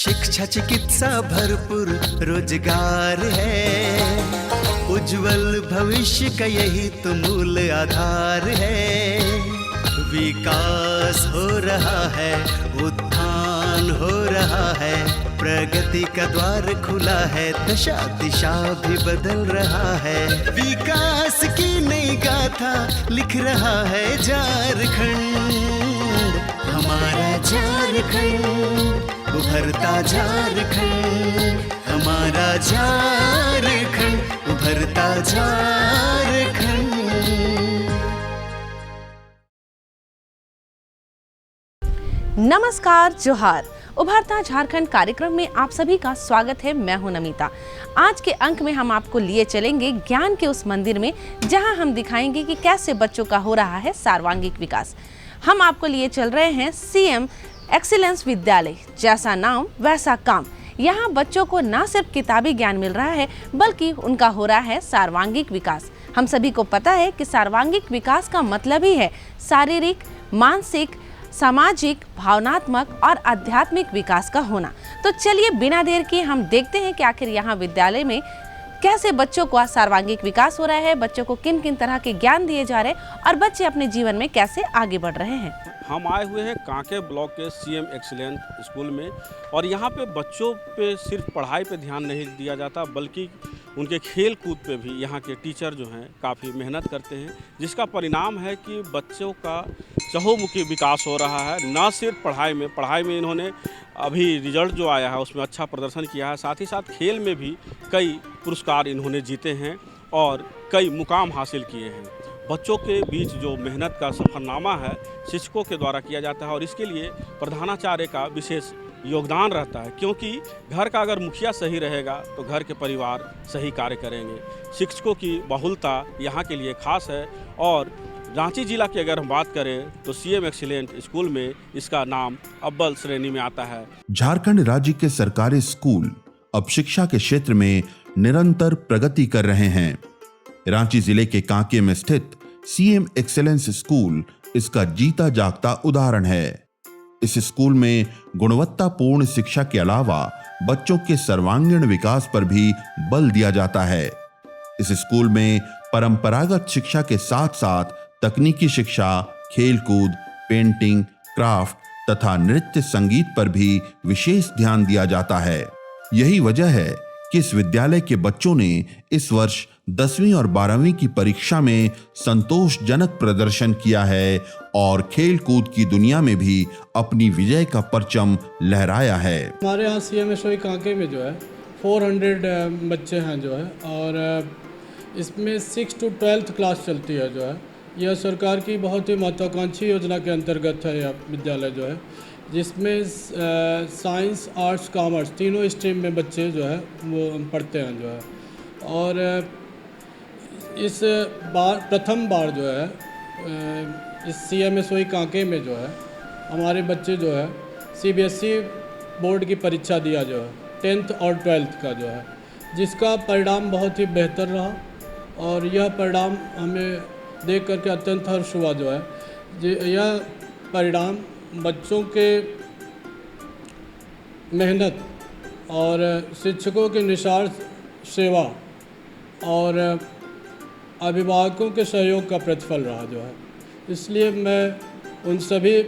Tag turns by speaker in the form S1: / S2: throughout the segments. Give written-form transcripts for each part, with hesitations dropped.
S1: शिक्षा चिकित्सा भरपूर रोजगार है, उज्जवल भविष्य का यही तो मूल आधार है। विकास हो रहा है, उत्थान हो रहा है, प्रगति का द्वार खुला है, दशा दिशा भी बदल रहा है। विकास की नई गाथा लिख रहा है झारखंड, हमारा झारखंड, उभरता झारखंड, हमारा झारखंड, उभरता झारखंड।
S2: नमस्कार, जोहार। उभरता झारखंड कार्यक्रम में आप सभी का स्वागत है। मैं हूं नमिता। आज के अंक में हम आपको लिए चलेंगे ज्ञान के उस मंदिर में जहां हम दिखाएंगे कि कैसे बच्चों का हो रहा है सर्वांगीण विकास। हम आपको लिए चल रहे हैं सीएम एक्सीलेंस विद्यालय। जैसा नाम वैसा काम। यहाँ बच्चों को न सिर्फ किताबी ज्ञान मिल रहा है बल्कि उनका हो रहा है सर्वांगीण विकास। हम सभी को पता है कि सर्वांगीण विकास का मतलब ही है शारीरिक, मानसिक, सामाजिक, भावनात्मक और आध्यात्मिक विकास का होना। तो चलिए बिना देर किए हम देखते हैं कि आखिर यहाँ विद्यालय में कैसे बच्चों का सर्वांगीण विकास हो रहा है, बच्चों को किन किन तरह के ज्ञान दिए जा रहे हैं और बच्चे अपने जीवन में कैसे आगे बढ़ रहे हैं।
S3: हम आए हुए हैं कांके ब्लॉक के सीएम एक्सीलेंस स्कूल में और यहाँ पे बच्चों पे सिर्फ पढ़ाई पे ध्यान नहीं दिया जाता बल्कि उनके खेल कूद पे भी यहाँ के टीचर जो हैं काफ़ी मेहनत करते हैं, जिसका परिणाम है कि बच्चों का चहुमुखी विकास हो रहा है। न सिर्फ पढ़ाई में इन्होंने अभी रिजल्ट जो आया है उसमें अच्छा प्रदर्शन किया है, साथ ही साथ खेल में भी कई पुरस्कार इन्होंने जीते हैं और कई मुकाम हासिल किए हैं। बच्चों के बीच जो मेहनत का सफरनामा है शिक्षकों के द्वारा किया जाता है और इसके लिए प्रधानाचार्य का विशेष योगदान रहता है, क्योंकि घर का अगर मुखिया सही रहेगा तो घर के परिवार सही कार्य करेंगे। शिक्षकों की बहुलता यहाँ के लिए खास है और रांची जिला की अगर हम बात करें तो सीएम एक्सीलेंस स्कूल में इसका नाम अव्वल श्रेणी में आता है।
S4: झारखंड राज्य के सरकारी स्कूल अब शिक्षा के क्षेत्र में निरंतर प्रगति कर रहे हैं। रांची जिले के कांके में स्थित सीएम एक्सीलेंस स्कूल इसका जीता जागता उदाहरण है। इस स्कूल में गुणवत्तापूर्ण शिक्षा के अलावा बच्चों के सर्वांगीण विकास पर भी बल दिया जाता है। इस स्कूल में परंपरागत शिक्षा के साथ साथ तकनीकी शिक्षा, खेलकूद, पेंटिंग, क्राफ्ट तथा नृत्य संगीत पर भी विशेष ध्यान दिया जाता है। यही वजह है कि इस विद्यालय के बच्चों ने इस वर्ष 10वीं और 12वीं की परीक्षा में संतोषजनक प्रदर्शन किया है और खेल कूद की दुनिया में भी अपनी विजय का परचम लहराया है।
S5: हमारे यहाँ CMSOE कांके में जो है 400 बच्चे हैं जो है और इसमें 6 to 12th क्लास चलती है जो है। यह सरकार की बहुत ही महत्वाकांक्षी योजना के अंतर्गत है यह विद्यालय जो है, जिसमें साइंस, आर्ट्स, कॉमर्स तीनों स्ट्रीम में बच्चे जो है वो पढ़ते हैं जो है। और इस बार प्रथम बार जो है इस CMSOE कांके में जो है हमारे बच्चे जो है CBSE बोर्ड की परीक्षा दिया जो है 10th और 12th का जो है, जिसका परिणाम बहुत ही बेहतर रहा और यह परिणाम हमें देख करके अत्यंत हर्ष हुआ जो है। यह परिणाम बच्चों के मेहनत और शिक्षकों के निस्वार्थ सेवा और अभिभावकों के सहयोग का प्रतिफल रहा जो है। इसलिए मैं उन सभी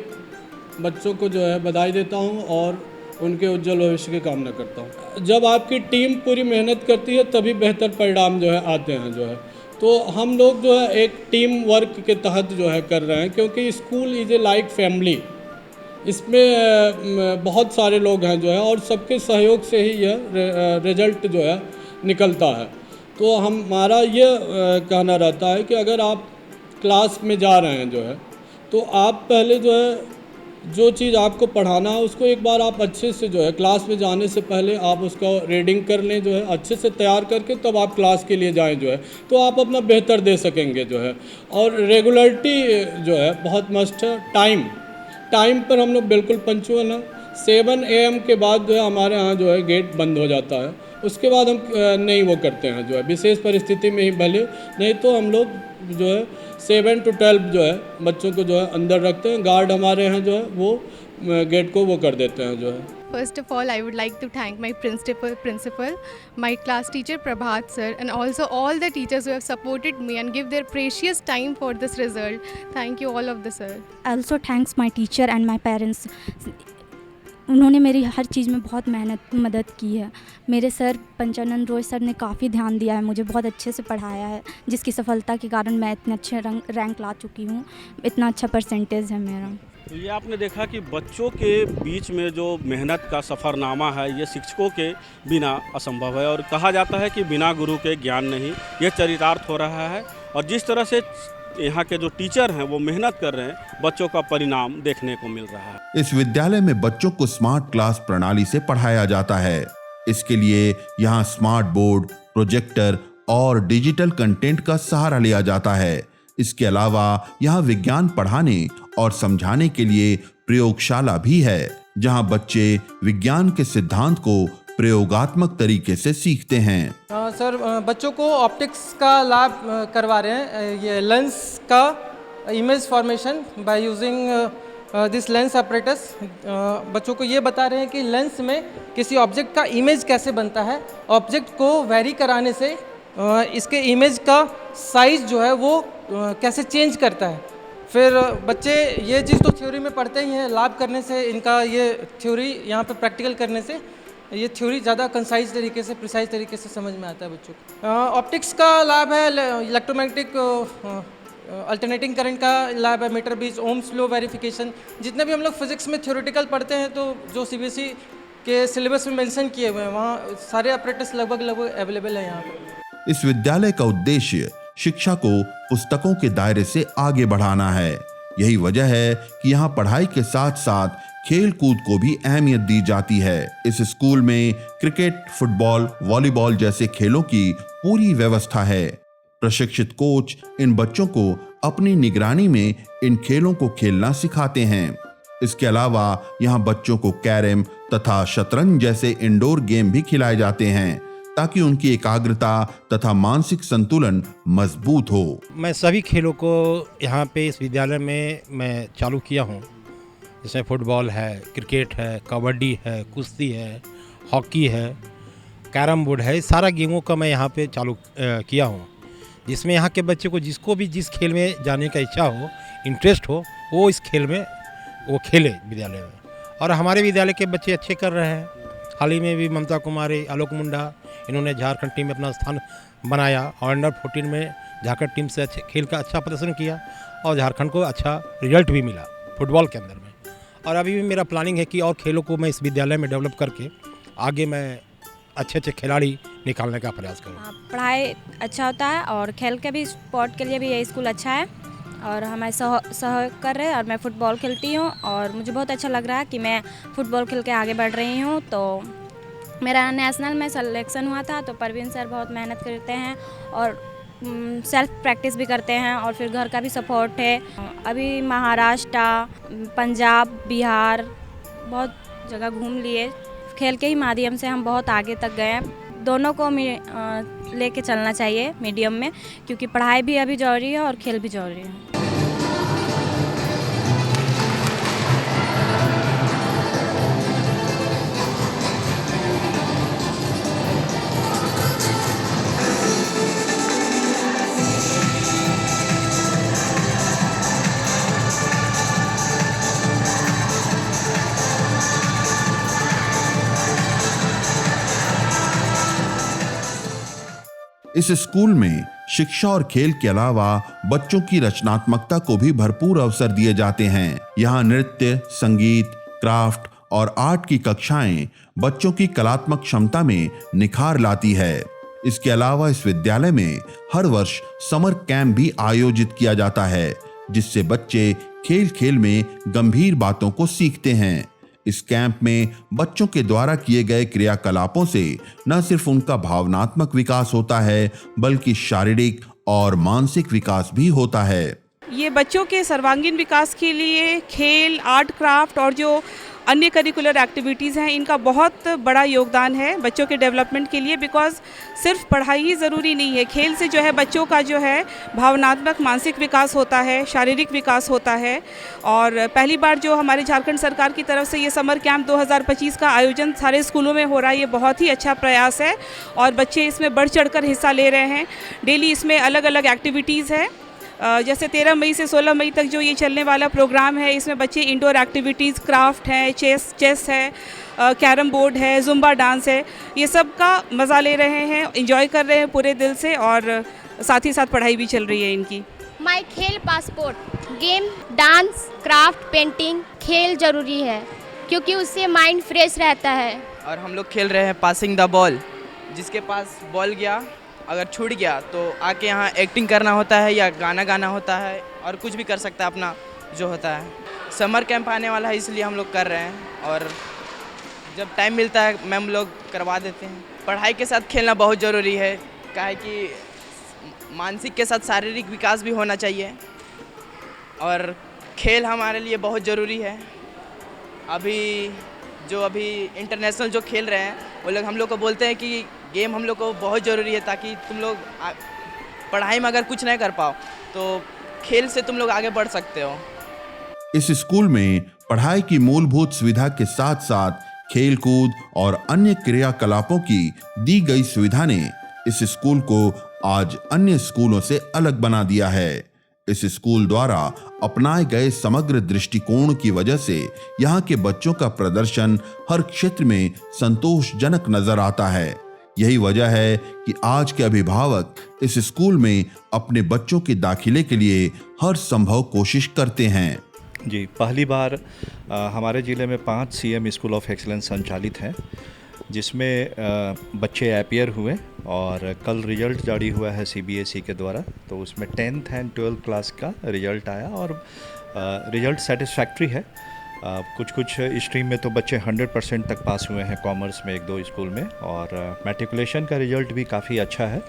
S5: बच्चों को जो है बधाई देता हूं और उनके उज्जवल भविष्य की कामना करता हूं। जब आपकी टीम पूरी मेहनत करती है तभी बेहतर परिणाम जो है आते हैं जो है। तो हम लोग जो है एक टीम वर्क के तहत जो है कर रहे हैं, क्योंकि school is a like family. इसमें बहुत सारे लोग हैं जो है और सबके सहयोग से ही यह रिजल्ट जो है निकलता है। तो हमारा ये कहना रहता है कि अगर आप क्लास में जा रहे हैं जो है तो आप पहले जो है जो चीज़ आपको पढ़ाना है उसको एक बार आप अच्छे से जो है क्लास में जाने से पहले आप उसका रीडिंग कर लें जो है, अच्छे से तैयार करके तब आप क्लास के लिए जाएं जो है, तो आप अपना बेहतर दे सकेंगे जो है। और रेगुलरिटी जो है बहुत मस्ट है। टाइम पर हम लोग बिल्कुल पंक्चुअल हैं। 7 AM के बाद जो है हमारे यहाँ जो है गेट बंद हो जाता है, उसके बाद हम नहीं वो करते हैं जो है, विशेष परिस्थिति में ही भले, नहीं तो हम लोग जो है 7 to 12 जो है बच्चों को जो है अंदर रखते हैं। गार्ड हमारे यहाँ जो है वो गेट को वो कर देते हैं जो है।
S6: First of all, I would like to thank my principal, my class teacher Prabhat sir, and also all the teachers who have supported me and give their precious time for this result. Thank you all of the sir.
S7: Also thanks my teacher and my parents. उन्होंने मेरी हर चीज़ में बहुत मदद की है। मेरे sir Panchanand रोय sir ने काफ़ी ध्यान दिया है, मुझे बहुत अच्छे से पढ़ाया है, जिसकी सफलता के कारण मैं इतने अच्छे रैंक ला चुकी हूँ, इतना अच्छा परसेंटेज है मेरा।
S3: तो ये आपने देखा कि बच्चों के बीच में जो मेहनत का सफ़रनामा है ये शिक्षकों के बिना असंभव है, और कहा जाता है कि बिना गुरु के ज्ञान नहीं, ये चरितार्थ हो रहा है। और जिस तरह से यहाँ के जो टीचर हैं वो मेहनत कर रहे हैं, बच्चों का परिणाम देखने को मिल रहा है।
S4: इस विद्यालय में बच्चों को स्मार्ट क्लास प्रणाली से पढ़ाया जाता है। इसके लिए यहाँ स्मार्ट बोर्ड, प्रोजेक्टर और डिजिटल कंटेंट का सहारा लिया जाता है। इसके अलावा यहाँ विज्ञान पढ़ाने और समझाने के लिए प्रयोगशाला भी है, जहाँ बच्चे विज्ञान के सिद्धांत को प्रयोगात्मक तरीके से सीखते हैं।
S8: सर, बच्चों को ऑप्टिक्स का लैब करवा रहे हैं। ये लेंस का image formation by using this lens apparatus. बच्चों को ये बता रहे हैं कि लेंस में किसी ऑब्जेक्ट का इमेज कैसे बनता है। ऑब्जेक्ट को वेरी कराने से इसके इमेज का साइज जो है वो कैसे चेंज करता है। फिर बच्चे ये चीज़ तो थ्योरी में पढ़ते ही हैं, लैब करने से इनका ये थ्योरी यहाँ पे प्रैक्टिकल करने से ये थ्योरी ज़्यादा कंसाइज तरीके से, प्रिसाइज तरीके से समझ में आता है बच्चों को। ऑप्टिक्स का लैब है, इलेक्ट्रोमैग्नेटिक अल्टरनेटिंग करंट का लैब है, meter base, ohm's law verification. जितने भी हम लोग फिजिक्स में थ्योरेटिकल पढ़ते हैं तो जो सीबीएसई के सिलेबस में मेंशन किए हुए हैं वहाँ सारे ऑपरेटर्स लगभग अवेलेबल है यहाँ पर।
S4: इस विद्यालय का उद्देश्य शिक्षा को पुस्तकों के दायरे से आगे बढ़ाना है। यही वजह है कि यहाँ पढ़ाई के साथ साथ खेल कूद को भी अहमियत दी जाती है। इस स्कूल में क्रिकेट, फुटबॉल, वॉलीबॉल जैसे खेलों की पूरी व्यवस्था है। प्रशिक्षित कोच इन बच्चों को अपनी निगरानी में इन खेलों को खेलना सिखाते हैं। इसके अलावा यहाँ बच्चों को कैरम तथा शतरंज जैसे इंडोर गेम भी खिलाए जाते हैं, ताकि उनकी एकाग्रता तथा मानसिक संतुलन मजबूत हो।
S9: मैं सभी खेलों को यहाँ पे इस विद्यालय में मैं चालू किया हूँ, जैसे फुटबॉल है, क्रिकेट है, कबड्डी है, कुश्ती है, हॉकी है, कैरम बोर्ड है। सारा गेमों का मैं यहाँ पे चालू किया हूँ, जिसमें यहाँ के बच्चे को जिसको भी जिस खेल में जाने का इच्छा हो, इंटरेस्ट हो, वो इस खेल में वो खेले विद्यालय में। और हमारे विद्यालय के बच्चे अच्छे कर रहे हैं। हाल ही में भी ममता कुमारी, आलोक मुंडा, इन्होंने झारखंड टीम में अपना स्थान बनाया और अंडर 14 में झारखंड टीम से अच्छे खेल का अच्छा प्रदर्शन किया और झारखंड को अच्छा रिजल्ट भी मिला फुटबॉल के अंदर में। और अभी भी मेरा प्लानिंग है कि और खेलों को मैं इस विद्यालय में डेवलप करके आगे मैं अच्छे अच्छे खिलाड़ी निकालने का प्रयास करूँ।
S7: पढ़ाई अच्छा होता है और खेल के भी, स्पोर्ट के लिए भी ये स्कूल अच्छा है और हमारे सहयोग कर रहे हैं। और मैं फ़ुटबॉल खेलती हूँ और मुझे बहुत अच्छा लग रहा है कि मैं फ़ुटबॉल खेल के आगे बढ़ रही हूँ। तो मेरा नेशनल में सिलेक्शन हुआ था, तो परवीन सर बहुत मेहनत करते हैं और सेल्फ प्रैक्टिस भी करते हैं और फिर घर का भी सपोर्ट है। अभी महाराष्ट्र, पंजाब, बिहार बहुत जगह घूम लिए। खेल के ही माध्यम से हम बहुत आगे तक गए हैं। दोनों को लेके चलना चाहिए मीडियम में, क्योंकि पढ़ाई भी अभी जरूरी है और खेल भी जरूरी है।
S4: इस स्कूल में शिक्षा और खेल के अलावा बच्चों की रचनात्मकता को भी भरपूर अवसर दिए जाते हैं। यहाँ नृत्य, संगीत, क्राफ्ट और आर्ट की कक्षाएं बच्चों की कलात्मक क्षमता में निखार लाती है। इसके अलावा इस विद्यालय में हर वर्ष समर कैंप भी आयोजित किया जाता है, जिससे बच्चे खेल खेल में गंभीर बातों को सीखते हैं। इस कैंप में बच्चों के द्वारा किए गए क्रियाकलापों से न सिर्फ उनका भावनात्मक विकास होता है, बल्कि शारीरिक और मानसिक विकास भी होता है।
S10: ये बच्चों के सर्वांगीण विकास के लिए खेल, आर्ट, क्राफ्ट और जो अन्य करिकुलर एक्टिविटीज़ हैं, इनका बहुत बड़ा योगदान है बच्चों के डेवलपमेंट के लिए। बिकॉज़ सिर्फ पढ़ाई ही ज़रूरी नहीं है, खेल से जो है बच्चों का जो है भावनात्मक मानसिक विकास होता है, शारीरिक विकास होता है। और पहली बार जो हमारे झारखंड सरकार की तरफ से ये समर कैंप 2025 का आयोजन सारे स्कूलों में हो रहा है, ये बहुत ही अच्छा प्रयास है और बच्चे इसमें बढ़ चढ़कर हिस्सा ले रहे हैं। डेली इसमें अलग अलग एक्टिविटीज़ है। जैसे 13 मई से 16 मई तक जो ये चलने वाला प्रोग्राम है, इसमें बच्चे इंडोर एक्टिविटीज़, क्राफ्ट है, चेस है, कैरम बोर्ड है, जुम्बा डांस है, ये सब का मज़ा ले रहे हैं, एंजॉय कर रहे हैं पूरे दिल से और साथ ही साथ पढ़ाई भी चल रही है इनकी।
S11: माई खेल passport, game, dance, craft, painting, खेल ज़रूरी है क्योंकि उससे माइंड फ्रेश रहता है।
S12: और हम लोग खेल रहे हैं पासिंग द बॉल, जिसके पास बॉल गया अगर छूट गया तो आके यहाँ एक्टिंग करना होता है या गाना गाना होता है और कुछ भी कर सकता है अपना जो होता है। समर कैंप आने वाला है इसलिए हम लोग कर रहे हैं और जब टाइम मिलता है मैम लोग करवा देते हैं। पढ़ाई के साथ खेलना बहुत ज़रूरी है, काहे कि मानसिक के साथ शारीरिक विकास भी होना चाहिए और खेल हमारे लिए बहुत ज़रूरी है। अभी इंटरनेशनल जो खेल रहे हैं वो लोग हम लोग को बोलते हैं कि गेम हम लोग को बहुत ज़रूरी है, ताकि तुम लोग पढ़ाई में अगर कुछ नहीं कर पाओ तो खेल से तुम लोग आगे बढ़ सकते हो।
S4: इस स्कूल में पढ़ाई की मूलभूत सुविधा के साथ साथ खेल कूद और अन्य क्रियाकलापों की दी गई सुविधा ने इस स्कूल को आज अन्य स्कूलों से अलग बना दिया है। इस स्कूल द्वारा अपनाए गए समग्र दृष्टिकोण की वजह से यहाँ के बच्चों का प्रदर्शन हर क्षेत्र में संतोषजनक नजर आता है। यही वजह है कि आज के अभिभावक इस स्कूल में अपने बच्चों के दाखिले के लिए हर संभव कोशिश करते हैं।
S13: जी, पहली बार हमारे ज़िले में 5 सीएम स्कूल ऑफ एक्सीलेंस संचालित हैं, जिसमें बच्चे अपीयर हुए और कल रिजल्ट जारी हुआ है सीबीएसई के द्वारा। तो उसमें 10th एंड 12th क्लास का रिजल्ट आया और रिजल्ट सेटिस्फैक्ट्री है। कुछ स्ट्रीम में तो बच्चे 100% तक पास हुए हैं, कॉमर्स में 1-2 स्कूल में, और मैट्रिकुलेशन का रिजल्ट भी काफ़ी अच्छा है।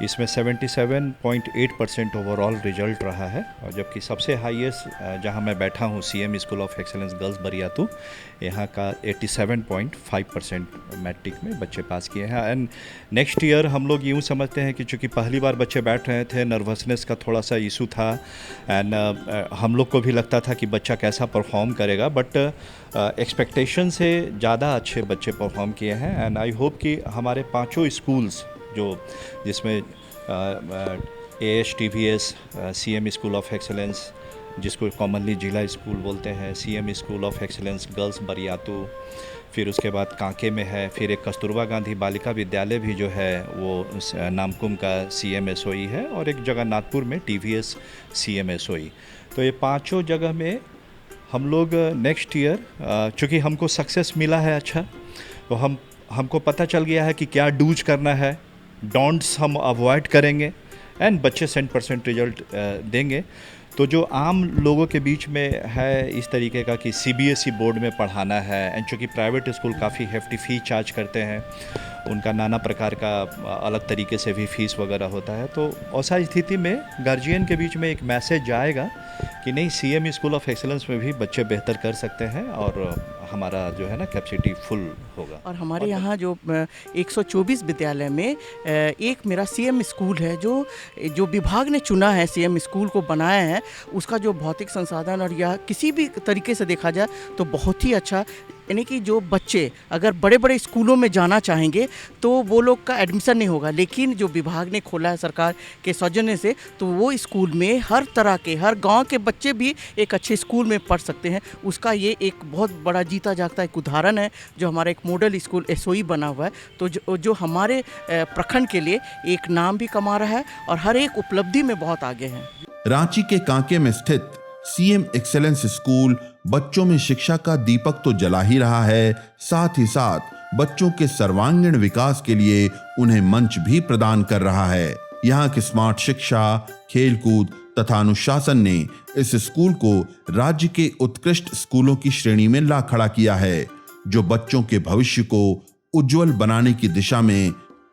S13: इसमें 77.8% ओवरऑल रिजल्ट रहा है और जबकि सबसे हाईएस्ट जहां मैं बैठा हूं CM school of excellence girls Bariatu, यहां का 87.5% मैट्रिक में बच्चे पास किए हैं। एंड नेक्स्ट ईयर हम लोग यूँ समझते हैं कि चूँकि पहली बार बच्चे बैठ रहे थे, नर्वसनेस का थोड़ा सा इशू था एंड हम लोग को भी लगता था कि बच्चा कैसा परफॉर्म करेगा, बट एक्सपेक्टेशन से ज़्यादा अच्छे बच्चे परफॉर्म किए हैं। एंड आई होप कि हमारे 5 स्कूल्स जिसमें ASTVS CM school of excellence, जिसको कॉमनली जिला स्कूल बोलते हैं, CM school of excellence girls Bariatu, फिर उसके बाद कांके में है, फिर एक कस्तूरबा गांधी बालिका विद्यालय भी जो है वो नामकुम का CMSOE है, और एक जगह नागपुर में TVS CMSOE। तो ये 5 जगह में हम लोग नेक्स्ट ईयर, चूँकि हमको सक्सेस मिला है अच्छा, तो हमको पता चल गया है कि क्या डूज करना है, डोंट्स हम अवॉइड करेंगे एंड बच्चे 100% रिजल्ट देंगे। तो जो आम लोगों के बीच में है इस तरीके का कि CBSE बोर्ड में पढ़ाना है, एंड चूँकि प्राइवेट स्कूल काफ़ी हेफ्टी फ़ी चार्ज करते हैं, उनका नाना प्रकार का अलग तरीके से भी फीस वगैरह होता है, तो ऐसा स्थिति में गार्जियन के बीच में एक मैसेज जाएगा कि नहीं, सीएम स्कूल ऑफ एक्सीलेंस में भी बच्चे बेहतर कर सकते हैं और हमारा जो है ना कैपेसिटी फुल होगा।
S14: और हमारे यहाँ जो 124 विद्यालय में एक मेरा सीएम स्कूल है, जो विभाग ने चुना है, सीएम स्कूल को बनाया है, उसका जो भौतिक संसाधन और या किसी भी तरीके से देखा जाए तो बहुत ही अच्छा, यानी कि जो बच्चे अगर बड़े बड़े स्कूलों में जाना चाहेंगे तो वो लोग का एडमिशन नहीं होगा, लेकिन जो विभाग ने खोला है सरकार के सौजन्य से, तो वो स्कूल में हर तरह के, हर गांव के बच्चे भी एक अच्छे स्कूल में पढ़ सकते हैं। उसका ये एक बहुत बड़ा जीता जागता एक उदाहरण है, जो हमारा एक मॉडल स्कूल SOE बना हुआ है, तो जो हमारे प्रखंड के लिए एक नाम भी कमा रहा है और हर एक उपलब्धि में बहुत आगे है।
S4: रांची के कांके में स्थित सीएम एक्सेलेंस स्कूल बच्चों में शिक्षा का दीपक तो जला ही रहा है, साथ ही साथ बच्चों के सर्वांगीण विकास के लिए उन्हें मंच भी प्रदान कर रहा है। यहाँ की स्मार्ट शिक्षा, खेलकूद तथा अनुशासन ने इस स्कूल को राज्य के उत्कृष्ट स्कूलों की श्रेणी में ला खड़ा किया है, जो बच्चों के भविष्य को उज्जवल बनाने की दिशा में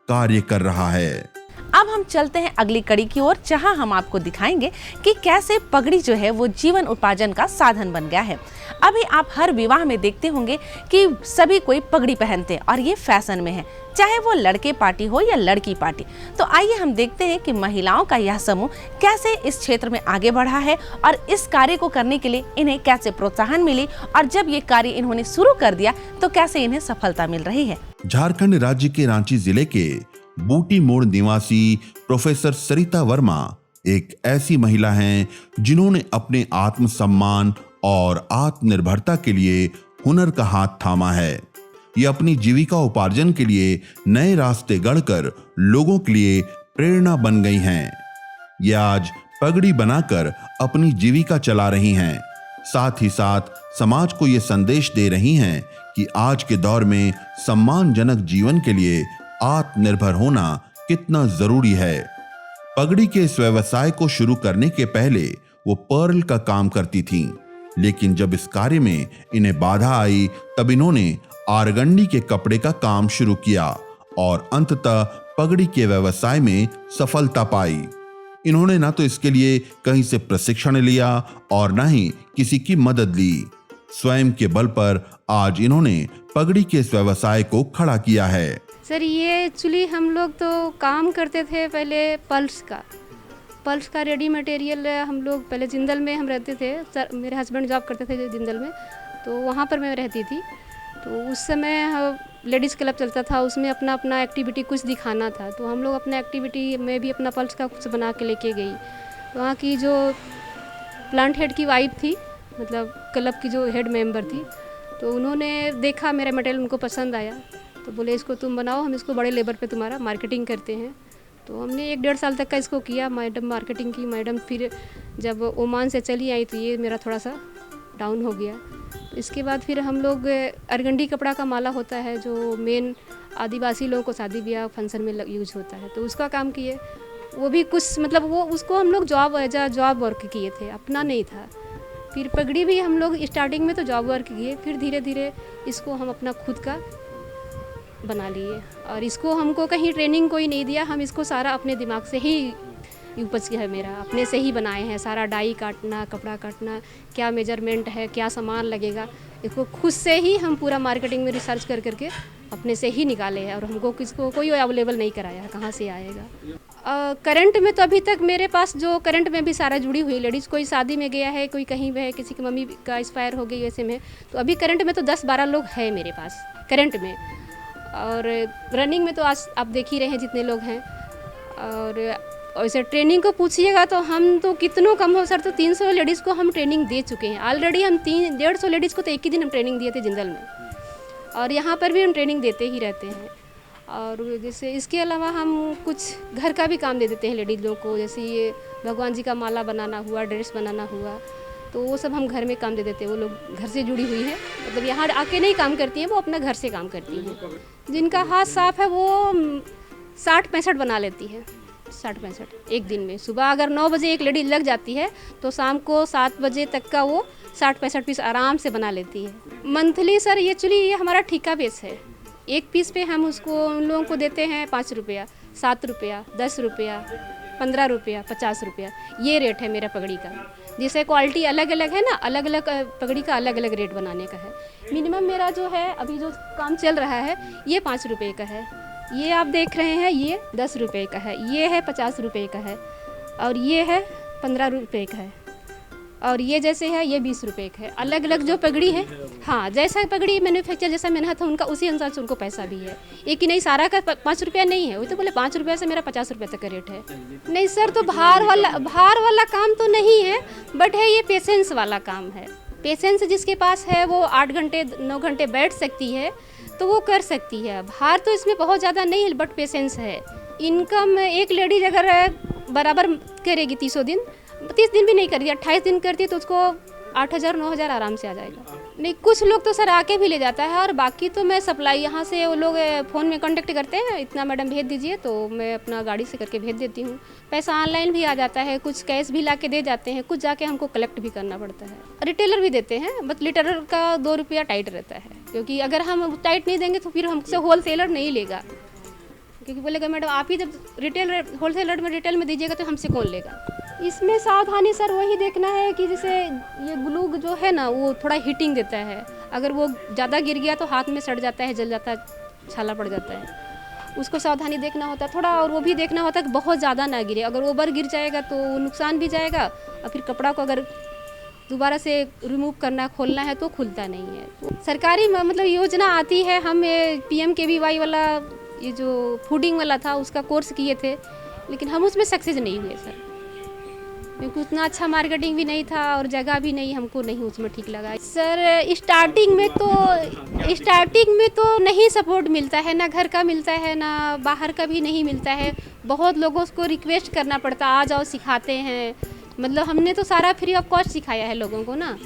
S4: कार्य कर रहा है।
S2: अब हम चलते हैं अगली कड़ी की ओर, जहां हम आपको दिखाएंगे कि कैसे पगड़ी जो है वो जीवन उपार्जन का साधन बन गया है। अभी आप हर विवाह में देखते होंगे कि सभी कोई पगड़ी पहनते हैं और ये फैशन में है, चाहे वो लड़के पार्टी हो या लड़की पार्टी। तो आइए हम देखते हैं कि महिलाओं का यह समूह कैसे इस क्षेत्र में आगे बढ़ा है और इस कार्य को करने के लिए इन्हें कैसे प्रोत्साहन मिली, और जब ये कार्य इन्होंने शुरू कर दिया तो कैसे इन्हें सफलता मिल रही है।
S4: झारखंड राज्य के रांची जिले के बूटी मोड़ निवासी प्रोफेसर सरिता वर्मा एक ऐसी महिला हैं जिन्होंने अपने आत्मसम्मान और आत्मनिर्भरता के लिए हुनर का हाथ थामा है। ये अपनी जीविका उपार्जन के लिए नए रास्ते गढ़कर लोगों के लिए प्रेरणा बन गई हैं। ये आज पगड़ी बनाकर अपनी जीविका चला रही हैं, साथ ही साथ समाज को ये संदेश दे रही हैं कि आज के दौर में सम्मानजनक जीवन के लिए आत्मनिर्भर होना कितना जरूरी है। पगड़ी के इस व्यवसाय को शुरू करने के पहले वो पर्ल का काम करती थीं, लेकिन जब इस कार्य में इन्हें बाधा आई तब इन्होंने आरगंडी के कपड़े का काम शुरू किया और अंततः पगड़ी के व्यवसाय में सफलता पाई। इन्होंने ना तो इसके लिए कहीं से प्रशिक्षण लिया और ना ही किसी की मदद ली। स्वयं के बल पर आज इन्होंने पगड़ी के इस व्यवसाय को खड़ा किया है।
S15: सर ये एक्चुअली हम लोग तो काम करते थे पहले पल्स का रेडी मटेरियल। हम लोग पहले जिंदल में हम रहते थे, सर मेरे हस्बैंड जॉब करते थे जिंदल में, तो वहाँ पर मैं रहती थी। तो उस समय लेडीज़ क्लब चलता था, उसमें अपना अपना एक्टिविटी कुछ दिखाना था, तो हम लोग अपना एक्टिविटी में भी अपना पल्स का कुछ बना के लेके गई। वहाँ की जो प्लांट हेड की वाइफ थी, मतलब क्लब की जो हेड मेंबर थी, तो उन्होंने देखा मेरा मटेरियल, उनको पसंद आया, तो बोले इसको तुम बनाओ, हम इसको बड़े लेवल पे तुम्हारा मार्केटिंग करते हैं। तो हमने 1-1.5 साल तक का इसको किया, मैडम मार्केटिंग की। मैडम फिर जब ओमान से चली आई तो ये मेरा थोड़ा सा डाउन हो गया। इसके बाद फिर हम लोग अरगंडी कपड़ा का माला होता है जो मेन आदिवासी लोगों को शादी ब्याह फंक्शन में यूज होता है, तो उसका काम किए। वो भी कुछ मतलब वो उसको हम लोग जॉब वर्क किए थे, अपना नहीं था। फिर पगड़ी भी हम लोग स्टार्टिंग में तो जॉब वर्क किए, फिर धीरे धीरे इसको हम अपना खुद का बना लिए। और इसको हमको कहीं ट्रेनिंग कोई नहीं दिया, हम इसको सारा अपने दिमाग से ही उपज है, मेरा अपने से ही बनाए हैं। सारा डाई काटना, कपड़ा काटना, क्या मेजरमेंट है, क्या सामान लगेगा, इसको खुद से ही हम पूरा मार्केटिंग में रिसर्च कर करके अपने से ही निकाले हैं। और हमको किसको कोई अवेलेबल नहीं कराया है, कहाँ से आएगा। करंट में तो अभी तक मेरे पास जो करंट में भी सारा जुड़ी हुई लेडीज़, कोई शादी में गया है, कोई कहीं है, किसी की मम्मी का एक्सपायर हो गई वैसे में, तो अभी करंट में तो 10-12 लोग हैं मेरे पास करंट में। और रनिंग में तो आज आप देख ही रहे हैं जितने लोग हैं। और वैसे ट्रेनिंग को पूछिएगा तो हम तो कितनों कम हो सर, तो 300 लेडीज़ को हम ट्रेनिंग दे चुके हैं ऑलरेडी। हम 150 लेडीज़ को तो एक ही दिन हम ट्रेनिंग दिए थे जिंदल में, और यहाँ पर भी हम ट्रेनिंग देते ही रहते हैं। और जैसे इसके अलावा हम कुछ घर का भी काम दे देते हैं लेडीज़ लोगों को, जैसे ये भगवान जी का माला बनाना हुआ, ड्रेस बनाना हुआ, तो वो सब हम घर में काम दे देते हैं। वो लोग घर से जुड़ी हुई हैं, मतलब यहाँ आके नहीं काम करती हैं, वो अपना घर से काम करती हैं। जिनका हाथ साफ है वो 60-65 बना लेती है, 60-65 एक दिन में। सुबह अगर 9 बजे एक लेडी लग जाती है तो शाम को 7 बजे तक का वो 60-65 पीस आराम से बना लेती है। मंथली सर एक्चुअली ये हमारा ठेका बेस है। एक पीस पे हम उसको उन लोगों को देते हैं 5 रुपया, 7 रुपया, 10 रुपया, 15 रुपया, 50 रुपया, ये रेट है मेरा पगड़ी का। जैसे क्वालिटी अलग अलग है ना, अलग अलग पगड़ी का अलग अलग रेट बनाने का है। मिनिमम मेरा जो है अभी जो काम चल रहा है ये 5 रुपये का है, ये आप देख रहे हैं ये 10 रुपये का है, ये है 50 रुपये का है, और ये है 15 रुपये का है, और ये जैसे है ये 20 रुपये का है। अलग अलग जो पगड़ी है, हाँ जैसा पगड़ी मैन्युफैक्चर जैसा मेहनत है उनका, उसी अनुसार से उनको पैसा भी है। ये कि नहीं सारा का 5 रुपया नहीं है, वो तो बोले 5 रुपये से मेरा 50 रुपये तक का रेट है। नहीं सर, तो भार वाला काम तो नहीं है, बट है ये पेशेंस वाला काम है। पेशेंस जिसके पास है वो 8 घंटे 9 घंटे बैठ सकती है तो वो कर सकती है। भार तो इसमें बहुत ज़्यादा नहीं है, बट पेशेंस है। इनकम एक लेडीज अगर बराबर करेगी 30 दिन, 30 दिन भी नहीं करेगी, 28 दिन करती है तो उसको 8,000-9,000 आराम से आ जाएगा। नहीं कुछ लोग तो सर आके भी ले जाता है, और बाकी तो मैं सप्लाई यहाँ से वो लोग फ़ोन में कांटेक्ट करते हैं, इतना मैडम भेज दीजिए, तो मैं अपना गाड़ी से करके भेज देती हूँ। पैसा ऑनलाइन भी आ जाता है, कुछ कैश भी ला के दे जाते हैं, कुछ जाके हमको कलेक्ट भी करना पड़ता है। रिटेलर भी देते हैं, बट रिटेलर का 2 रुपया टाइट रहता है, क्योंकि अगर हम टाइट नहीं देंगे तो फिर हमसे होल सेलर नहीं लेगा, क्योंकि बोलेगा मैडम आप ही जब रिटेल होलसेल रेट में रिटेल में दीजिएगा तो हमसे कौन लेगा। इसमें सावधानी सर वही देखना है कि जैसे ये ग्लू जो है ना वो थोड़ा हीटिंग देता है, अगर वो ज़्यादा गिर गया तो हाथ में सड़ जाता है, जल जाता है, छाला पड़ जाता है, उसको सावधानी देखना होता है थोड़ा। और वो भी देखना होता है कि बहुत ज़्यादा ना गिरे, अगर ओवर गिर जाएगा तो नुकसान भी जाएगा और फिर कपड़ा को अगर दोबारा से रिमूव करना खोलना है तो खुलता नहीं है। तो सरकारी मतलब योजना आती है, हम PMKVY वाला ये जो फूडिंग वाला था उसका कोर्स किए थे, लेकिन हम उसमें सक्सेस नहीं हुए सर, क्योंकि उतना अच्छा मार्केटिंग भी नहीं था और जगह भी नहीं, हमको नहीं उसमें ठीक लगा सर। स्टार्टिंग में तो नहीं सपोर्ट मिलता है, ना घर का मिलता है ना बाहर का भी नहीं मिलता है। बहुत लोगों को रिक्वेस्ट करना पड़ता, आ जाओ सिखाते हैं, मतलब हमने तो सारा फ्री ऑफ कॉस्ट सिखाया है लोगों को ना।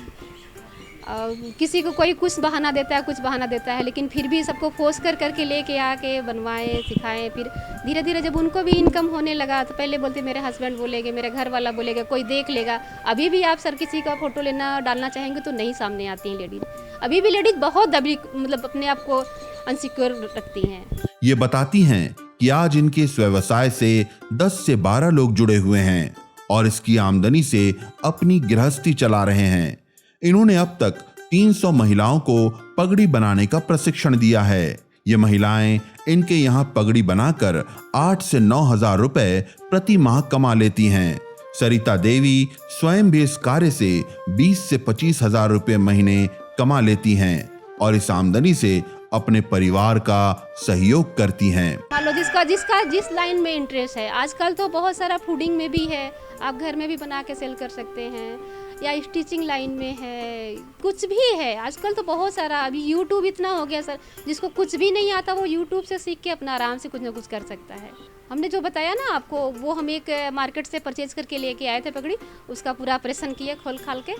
S15: किसी को कोई कुछ बहाना देता है, कुछ बहाना देता है, लेकिन फिर भी सबको फोर्स करके लेके आके बनवाएं सिखाएं। फिर धीरे धीरे जब उनको भी इनकम होने लगा तो पहले बोलते मेरे हस्बैंड बोलेंगे, मेरे घर वाला बोलेगा, कोई देख लेगा। अभी भी आप सर किसी का फोटो लेना डालना चाहेंगे तो नहीं सामने आती हैं लेडीज, अभी भी लेडीज बहुत दबी मतलब अपने आप को अनसिक्योर रखती हैं।
S4: ये बताती हैं कि आज इनके इस व्यवसाय से 10 से 12 लोग जुड़े हुए हैं और इसकी आमदनी से अपनी गृहस्थी चला रहे हैं। इन्होंने अब तक 300 महिलाओं को पगड़ी बनाने का प्रशिक्षण दिया है। ये महिलाएं इनके यहाँ पगड़ी बनाकर 8 से 9 हजार रुपए प्रति माह कमा लेती हैं। सरिता देवी स्वयं भी इस कार्य से 20 से 25 हजार रुपए महीने कमा लेती हैं और इस आमदनी से अपने परिवार का सहयोग करती हैं।
S15: मान लो जिसका जिस लाइन में इंटरेस्ट है, आजकल तो बहुत सारा फूडिंग में भी है, आप घर में भी बना के सेल कर सकते हैं, या स्टिचिंग लाइन में है, कुछ भी है आजकल तो बहुत सारा। अभी यूट्यूब इतना हो गया सर, जिसको कुछ भी नहीं आता वो यूट्यूब से सीख के अपना आराम से कुछ ना कुछ कर सकता है। हमने जो बताया ना आपको, वो हम एक मार्केट से परचेज करके लेके आए थे पगड़ी, उसका पूरा ऑपरेशन किया खोल खाल के,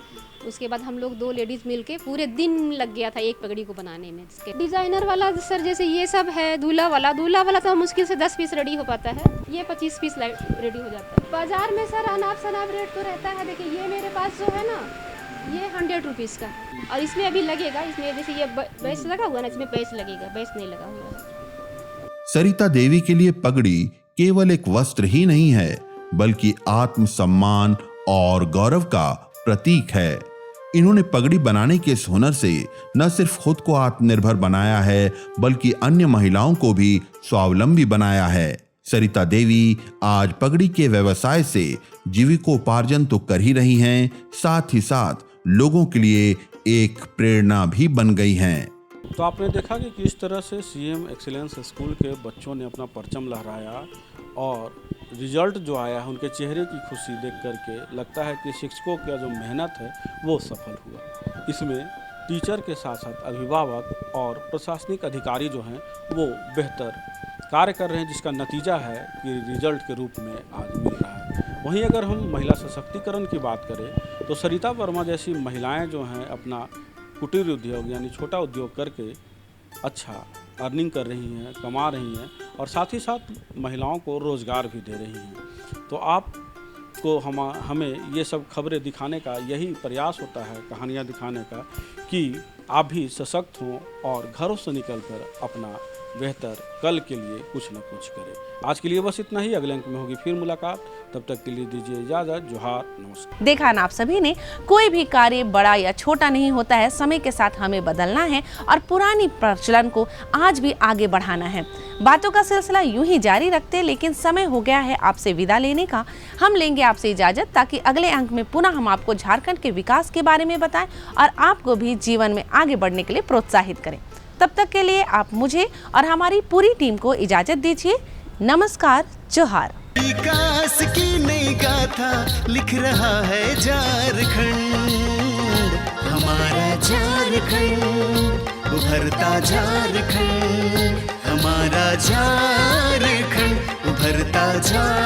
S15: उसके बाद हम लोग 2 लेडीज मिलके पूरे दिन लग गया था एक पगड़ी को बनाने में। डिजाइनर वाला सर जैसे ये सब है, दूल्हा वाला तो मुश्किल से 10 पीस रेडी हो पाता है, ये 25 पीस रेडी हो जाता है। बाजार में सर अनाप शनाप रेट तो रहता है। देखिए ये मेरे पास जो है ना, ये 100 रुपीज़ का, और इसमें अभी लगेगा, इसमें जैसे ये बैच लगा हुआ ना, इसमें बैच लगेगा, बैच नहीं लगा हुआ है।
S4: सरिता देवी के लिए पगड़ी केवल एक वस्त्र ही नहीं है, बल्कि आत्मसम्मान और गौरव का प्रतीक है। इन्होंने पगड़ी बनाने के इस हुनर से न सिर्फ खुद को आत्मनिर्भर बनाया है, बल्कि अन्य महिलाओं को भी स्वावलंबी बनाया है। सरिता देवी आज पगड़ी के व्यवसाय से जीविकोपार्जन तो कर ही रही हैं, साथ ही साथ लोगों के लिए एक प्रेरणा भी बन गई हैं।
S3: तो आपने देखा कि किस तरह से CM एक्सीलेंस स्कूल के बच्चों ने अपना परचम लहराया और रिजल्ट जो आया है उनके चेहरे की खुशी देख करके लगता है कि शिक्षकों का जो मेहनत है वो सफल हुआ। इसमें टीचर के साथ साथ अभिभावक और प्रशासनिक अधिकारी जो हैं वो बेहतर कार्य कर रहे हैं, जिसका नतीजा है कि रिजल्ट के रूप में आज मिल रहा है। वहीं अगर हम महिला सशक्तिकरण की बात करें तो सरिता वर्मा जैसी महिलाएं जो हैं अपना कुटीर उद्योग यानी छोटा उद्योग करके अच्छा अर्निंग कर रही हैं, कमा रही हैं और साथ ही साथ महिलाओं को रोज़गार भी दे रही हैं। तो आपको हमें ये सब खबरें दिखाने का यही प्रयास होता है, कहानियाँ दिखाने का, कि आप भी सशक्त हों और घरों से निकलकर अपना बेहतर कल के लिए कुछ न कुछ करें। आज के लिए बस इतना ही, अगले अंक में होगी फिर मुलाकात, तब तक के लिए दीजिए इजाजत। जोहार, नमस्कार।
S2: देखा ना आप सभी ने, कोई भी कार्य बड़ा या छोटा नहीं होता है, समय के साथ हमें बदलना है और पुरानी प्रचलन को आज भी आगे बढ़ाना है। बातों का सिलसिला यूं ही जारी रखते, लेकिन समय हो गया है आपसे विदा लेने का। हम लेंगे आपसे इजाजत ताकि अगले अंक में पुनः हम आपको झारखंड के विकास के बारे में बताएं और आपको भी जीवन में आगे बढ़ने के लिए प्रोत्साहित करें। तब तक के लिए आप मुझे और हमारी पूरी टीम को इजाजत दीजिए। नमस्कार, जोहार।
S1: विकास की नई गाथा लिख रहा है झारखंड, हमारा झारखंड उभरता झारखंड, हमारा झारखंड उभरता झारखंड।